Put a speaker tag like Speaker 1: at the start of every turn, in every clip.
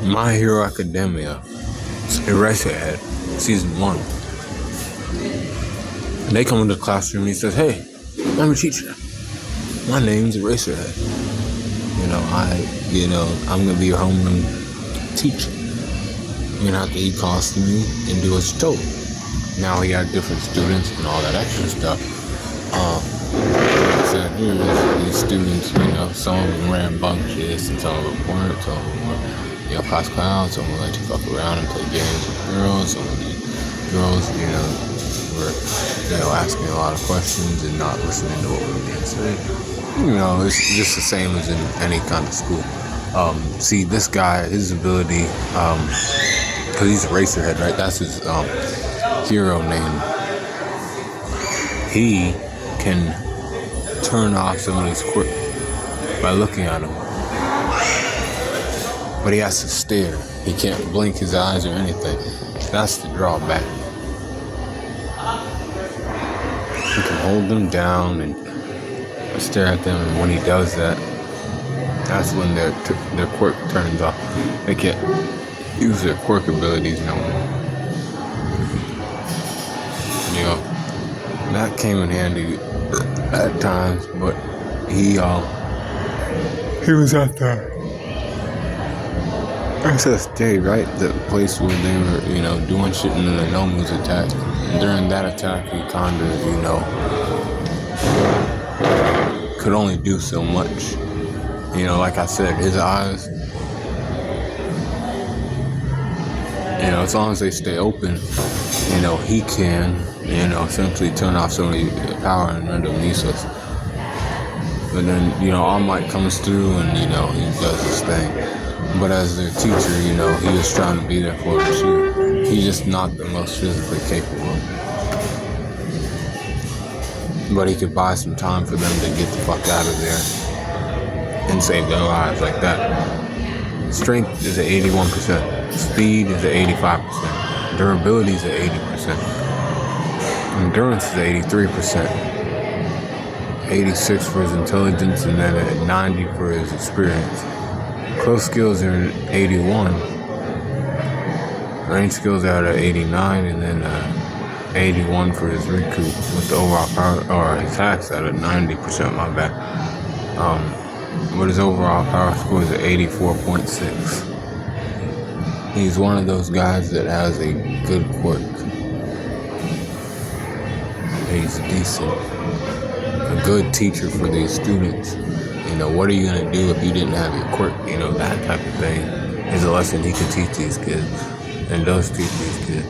Speaker 1: My Hero Academia, Eraserhead, Season 1. And they come into the classroom and he says, "Hey, I'm a teacher. My name's Eraserhead. I'm going to be your homeroom teacher. You're going to have to eat constantly and do as you're told." Now he had different students and all that extra stuff. He said, here's these students, some of them ran bunches and some of them weren't. Some of them were, class clowns. Some of them like to fuck around and play games with girls. Some of these girls, were, asking a lot of questions and not listening to what was being said. It's just the same as in any kind of school. See, this guy, his ability, because he's a Eraserhead, right? That's his hero name. He can turn off somebody's quirk by looking at him. But he has to stare. He can't blink his eyes or anything. That's the drawback. He can hold them down and stare at them, and when he does that, that's when their quirk turns off. They can't use their quirk abilities no more. That came in handy at times, but he was at the SSJ, right? The place where they were, doing shit, and then the gnome was attacked. And during that attack, he kind of, could only do so much. Like I said, his eyes, as long as they stay open, he can, essentially turn off some of the power and render them useless. But then, All Might comes through and, he does his thing. But as their teacher, he was trying to be there for them too. He's just not the most physically capable. But he could buy some time for them to get the fuck out of there and save their lives like that. Strength is at 81%. Speed is at 85%. Durability is at 80%. Endurance is at 83%. 86 for his intelligence, and then at 90 for his experience. Close skills are at 81. Range skills are at 89, and then 81 for his recoup, with the overall power, or his attacks at 90%, my bad. But his overall power score is at 84.6. He's one of those guys that has a good quirk. He's decent. A good teacher for these students. What are you going to do if you didn't have your quirk? That type of thing is a lesson he can teach these kids, and does teach these kids.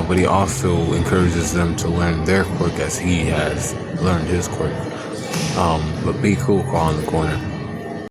Speaker 1: But he also encourages them to learn their quirk as he has learned his quirk. But be cool, call in the corner.